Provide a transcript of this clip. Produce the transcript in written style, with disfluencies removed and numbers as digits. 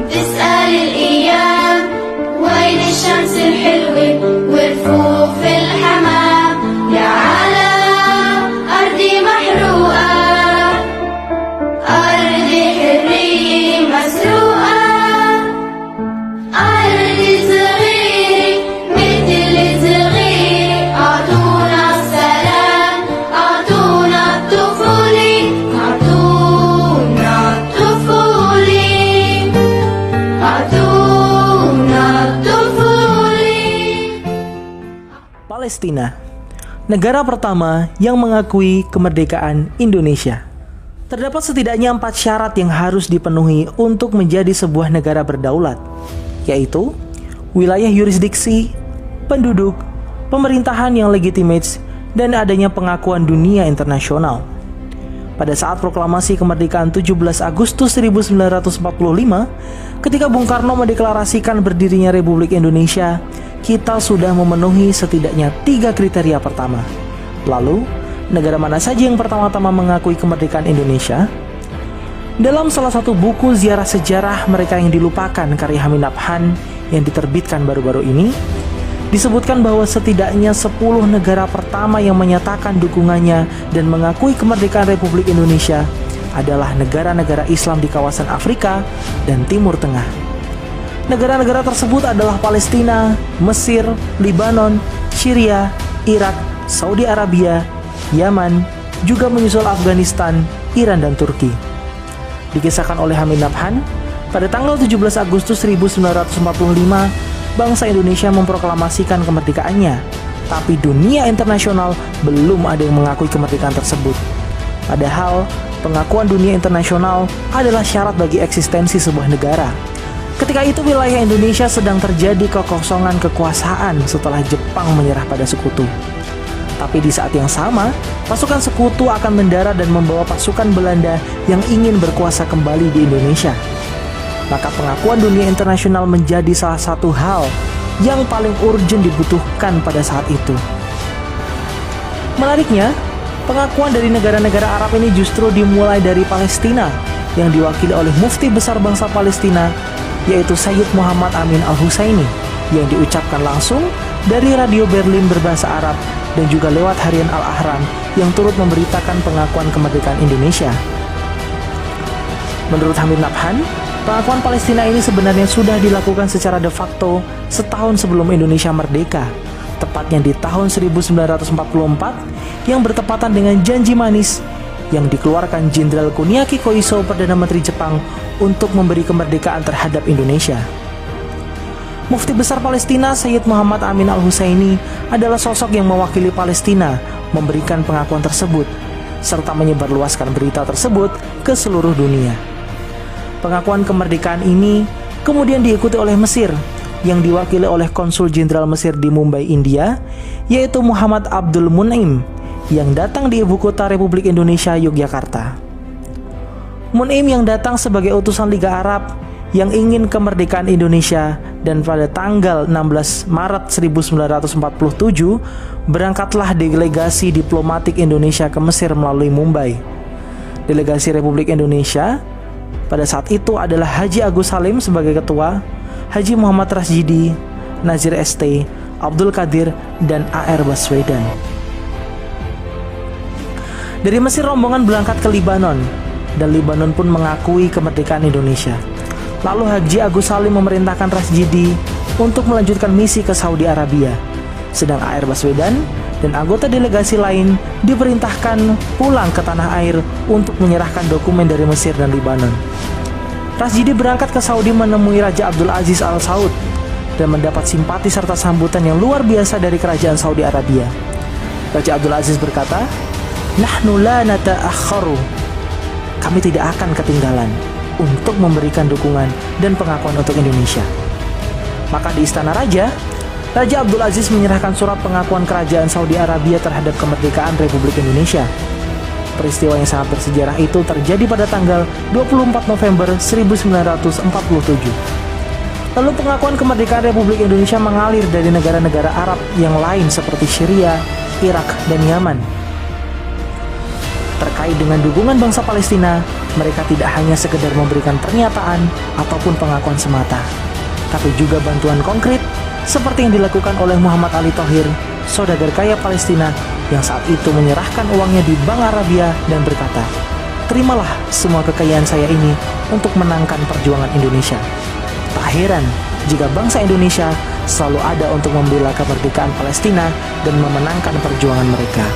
تسأل الأيام وين الشمس الحلوة والرفوف في الحمام يا على أرضي محروقة أرضي حرية مسروقة أرضي صغيرة مثل صغيرة أعطونا السلام أعطونا الطفولة أعطونا الطفولة أعطونا الطفولة. Palestina, negara pertama yang mengakui kemerdekaan Indonesia. Terdapat setidaknya 4 syarat yang harus dipenuhi untuk menjadi sebuah negara berdaulat, yaitu wilayah yurisdiksi, penduduk, pemerintahan yang legitimate, dan adanya pengakuan dunia internasional. Pada saat proklamasi kemerdekaan 17 Agustus 1945, ketika Bung Karno mendeklarasikan berdirinya Republik Indonesia, kita sudah memenuhi setidaknya 3 kriteria pertama. Lalu, negara mana saja yang pertama-tama mengakui kemerdekaan Indonesia? Dalam salah satu buku ziarah sejarah mereka yang dilupakan karya Hamid Nabhan yang diterbitkan baru-baru ini, disebutkan bahwa setidaknya 10 negara pertama yang menyatakan dukungannya dan mengakui kemerdekaan Republik Indonesia adalah negara-negara Islam di kawasan Afrika dan Timur Tengah. Negara-negara tersebut adalah Palestina, Mesir, Libanon, Syria, Irak, Saudi Arabia, Yaman, juga menyusul Afghanistan, Iran, dan Turki. Dikisahkan oleh Hamid Nabhan, pada tanggal 17 Agustus 1945, bangsa Indonesia memproklamasikan kemerdekaannya, tapi dunia internasional belum ada yang mengakui kemerdekaan tersebut. Padahal, pengakuan dunia internasional adalah syarat bagi eksistensi sebuah negara. Ketika itu wilayah Indonesia sedang terjadi kekosongan kekuasaan setelah Jepang menyerah pada sekutu. Tapi di saat yang sama, pasukan sekutu akan mendarat dan membawa pasukan Belanda yang ingin berkuasa kembali di Indonesia. Maka pengakuan dunia internasional menjadi salah satu hal yang paling urgent dibutuhkan pada saat itu. Menariknya, pengakuan dari negara-negara Arab ini justru dimulai dari Palestina yang diwakili oleh Mufti Besar Bangsa Palestina, yaitu Sayyid Muhammad Amin Al-Husaini, yang diucapkan langsung dari Radio Berlin berbahasa Arab dan juga lewat harian Al-Ahram yang turut memberitakan pengakuan kemerdekaan Indonesia. Menurut Hamid Nabhan, pengakuan Palestina ini sebenarnya sudah dilakukan secara de facto setahun sebelum Indonesia merdeka, tepatnya di tahun 1944 yang bertepatan dengan janji manis yang dikeluarkan Jenderal Kuniaki Koiso, Perdana Menteri Jepang, untuk memberi kemerdekaan terhadap Indonesia. Mufti Besar Palestina Sayyid Muhammad Amin Al-Husaini adalah sosok yang mewakili Palestina memberikan pengakuan tersebut, serta menyebarluaskan berita tersebut ke seluruh dunia. Pengakuan kemerdekaan ini kemudian diikuti oleh Mesir, yang diwakili oleh Konsul Jenderal Mesir di Mumbai, India, yaitu Muhammad Abdul Mun'im, yang datang di ibu kota Republik Indonesia, Yogyakarta. Mun'im yang datang sebagai utusan Liga Arab yang ingin kemerdekaan Indonesia, dan pada tanggal 16 Maret 1947 berangkatlah delegasi diplomatik Indonesia ke Mesir melalui Mumbai. Delegasi Republik Indonesia pada saat itu adalah Haji Agus Salim sebagai ketua, Haji Muhammad Rasjidi, Nazir ST, Abdul Qadir, dan A.R. Baswedan. Dari Mesir rombongan berangkat ke Libanon, dan Libanon pun mengakui kemerdekaan Indonesia. Lalu Haji Agus Salim memerintahkan Rasjidi untuk melanjutkan misi ke Saudi Arabia, sedang A.R. Baswedan dan anggota delegasi lain diperintahkan pulang ke tanah air untuk menyerahkan dokumen dari Mesir dan Libanon. Rasjidi berangkat ke Saudi menemui Raja Abdul Aziz Al Saud dan mendapat simpati serta sambutan yang luar biasa dari kerajaan Saudi Arabia. Raja Abdul Aziz berkata, "Nahnu la nata'akhkharu." Kami tidak akan ketinggalan untuk memberikan dukungan dan pengakuan untuk Indonesia. Maka di Istana Raja, Raja Abdul Aziz menyerahkan surat pengakuan kerajaan Saudi Arabia terhadap kemerdekaan Republik Indonesia. Peristiwa yang sangat bersejarah itu terjadi pada tanggal 24 November 1947. Lalu pengakuan kemerdekaan Republik Indonesia mengalir dari negara-negara Arab yang lain seperti Syria, Irak, dan Yaman. Terkait dengan dukungan bangsa Palestina, mereka tidak hanya sekedar memberikan pernyataan ataupun pengakuan semata, tapi juga bantuan konkret seperti yang dilakukan oleh Muhammad Ali Thohir, saudagar kaya Palestina yang saat itu menyerahkan uangnya di Bank Arabia dan berkata, "Terimalah semua kekayaan saya ini untuk menangkan perjuangan Indonesia." Tak heran jika bangsa Indonesia selalu ada untuk membela kemerdekaan Palestina dan memenangkan perjuangan mereka.